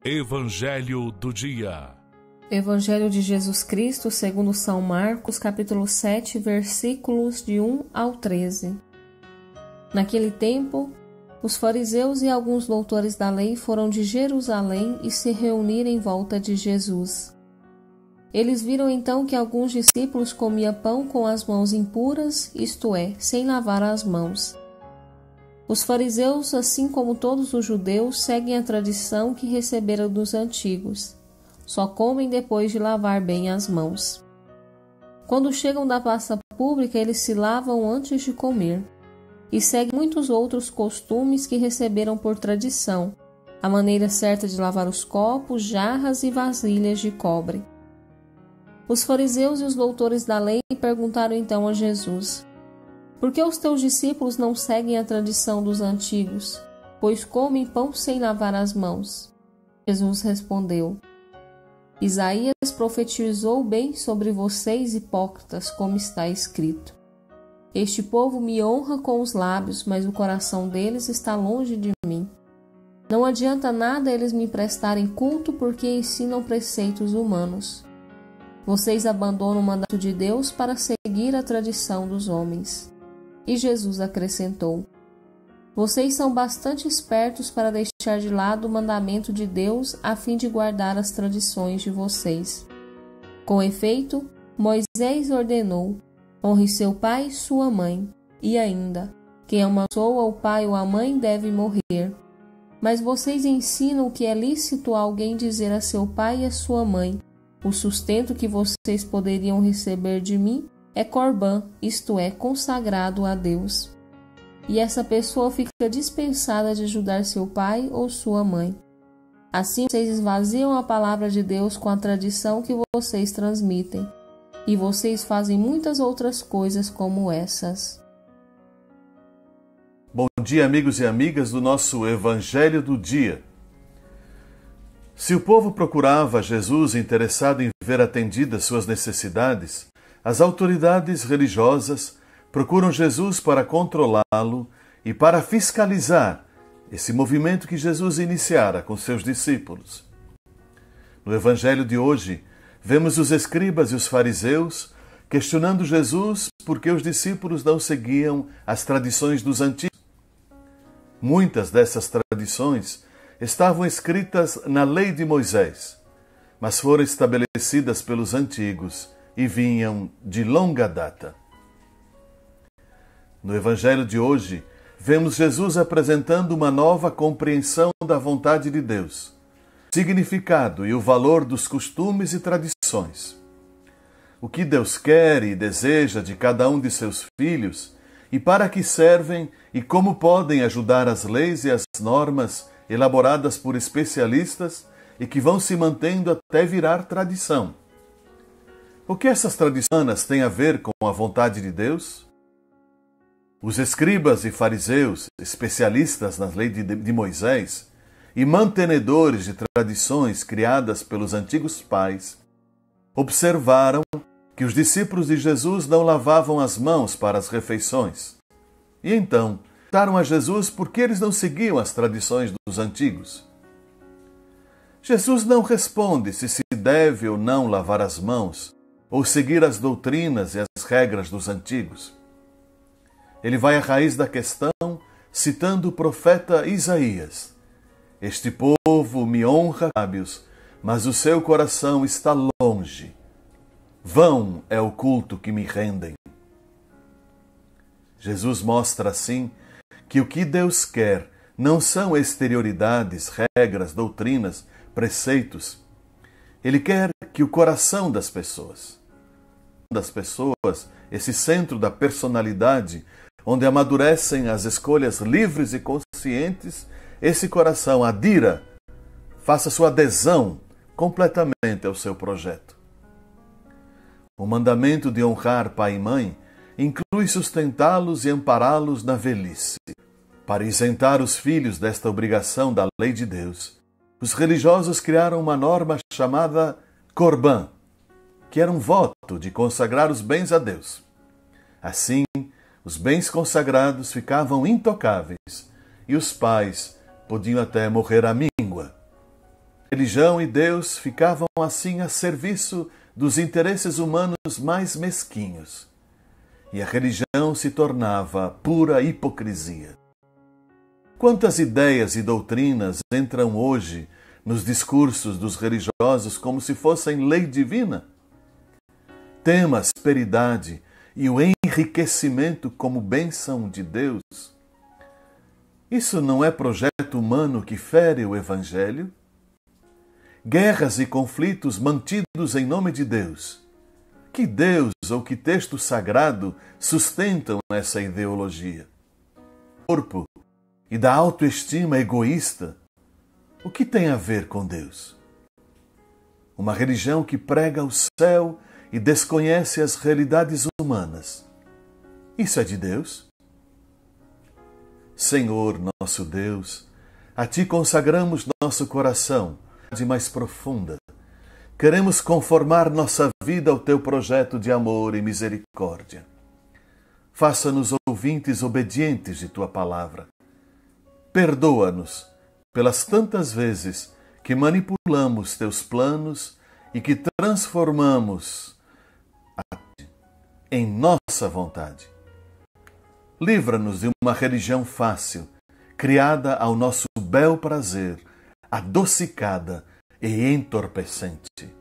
Evangelho do dia. Evangelho de Jesus Cristo, segundo São Marcos, capítulo 7, versículos de 1 ao 13. Naquele tempo, os fariseus e alguns doutores da lei foram de Jerusalém e se reuniram em volta de Jesus. Eles viram então que alguns discípulos comiam pão com as mãos impuras, isto é, sem lavar as mãos. Os fariseus, assim como todos os judeus, seguem a tradição que receberam dos antigos. Só comem depois de lavar bem as mãos. Quando chegam da praça pública, eles se lavam antes de comer. E seguem muitos outros costumes que receberam por tradição, a maneira certa de lavar os copos, jarras e vasilhas de cobre. Os fariseus e os doutores da lei perguntaram então a Jesus: por que os teus discípulos não seguem a tradição dos antigos, pois comem pão sem lavar as mãos? Jesus respondeu: Isaías profetizou bem sobre vocês, hipócritas, como está escrito. Este povo me honra com os lábios, mas o coração deles está longe de mim. Não adianta nada eles me prestarem culto porque ensinam preceitos humanos. Vocês abandonam o mandato de Deus para seguir a tradição dos homens. E Jesus acrescentou: vocês são bastante espertos para deixar de lado o mandamento de Deus a fim de guardar as tradições de vocês. Com efeito, Moisés ordenou: honre seu pai e sua mãe, e ainda, quem amaldiçoa o pai ou a mãe deve morrer. Mas vocês ensinam que é lícito alguém dizer a seu pai e a sua mãe: o sustento que vocês poderiam receber de mim é corbã, isto é, consagrado a Deus. E essa pessoa fica dispensada de ajudar seu pai ou sua mãe. Assim vocês esvaziam a palavra de Deus com a tradição que vocês transmitem. E vocês fazem muitas outras coisas como essas. Bom dia, amigos e amigas do nosso Evangelho do Dia. Se o povo procurava Jesus interessado em ver atendidas suas necessidades, as autoridades religiosas procuram Jesus para controlá-lo e para fiscalizar esse movimento que Jesus iniciara com seus discípulos. No Evangelho de hoje, vemos os escribas e os fariseus questionando Jesus porque os discípulos não seguiam as tradições dos antigos. Muitas dessas tradições estavam escritas na lei de Moisés, mas foram estabelecidas pelos antigos e vinham de longa data. No Evangelho de hoje, vemos Jesus apresentando uma nova compreensão da vontade de Deus, o significado e o valor dos costumes e tradições. O que Deus quer e deseja de cada um de seus filhos e para que servem e como podem ajudar as leis e as normas elaboradas por especialistas e que vão se mantendo até virar tradição. O que essas tradições têm a ver com a vontade de Deus? Os escribas e fariseus, especialistas na lei de Moisés e mantenedores de tradições criadas pelos antigos pais, observaram que os discípulos de Jesus não lavavam as mãos para as refeições. E então, perguntaram a Jesus por que eles não seguiam as tradições dos antigos. Jesus não responde se deve ou não lavar as mãos, ou seguir as doutrinas e as regras dos antigos. Ele vai à raiz da questão, citando o profeta Isaías: este povo me honra com lábios, mas o seu coração está longe. Vão é o culto que me rendem. Jesus mostra assim que o que Deus quer não são exterioridades, regras, doutrinas, preceitos. Ele quer que o coração das pessoas, esse centro da personalidade, onde amadurecem as escolhas livres e conscientes, esse coração adira, faça sua adesão completamente ao seu projeto. O mandamento de honrar pai e mãe inclui sustentá-los e ampará-los na velhice. Para isentar os filhos desta obrigação da lei de Deus, os religiosos criaram uma norma chamada corbã, que era um voto de consagrar os bens a Deus. Assim, os bens consagrados ficavam intocáveis e os pais podiam até morrer à míngua. Religião e Deus ficavam assim a serviço dos interesses humanos mais mesquinhos, e a religião se tornava pura hipocrisia. Quantas ideias e doutrinas entram hoje nos discursos dos religiosos como se fossem lei divina? Tema a prosperidade e o enriquecimento como bênção de Deus. Isso não é projeto humano que fere o Evangelho? Guerras e conflitos mantidos em nome de Deus. Que Deus ou que texto sagrado sustentam essa ideologia? Corpo e da autoestima egoísta, o que tem a ver com Deus? Uma religião que prega o céu e desconhece as realidades humanas. Isso é de Deus? Senhor, nosso Deus, a Ti consagramos nosso coração de mais profunda. Queremos conformar nossa vida ao Teu projeto de amor e misericórdia. Faça-nos ouvintes obedientes de Tua palavra. Perdoa-nos pelas tantas vezes que manipulamos Teus planos e que transformamos em nossa vontade. Livra-nos de uma religião fácil, criada ao nosso bel prazer, adocicada e entorpecente.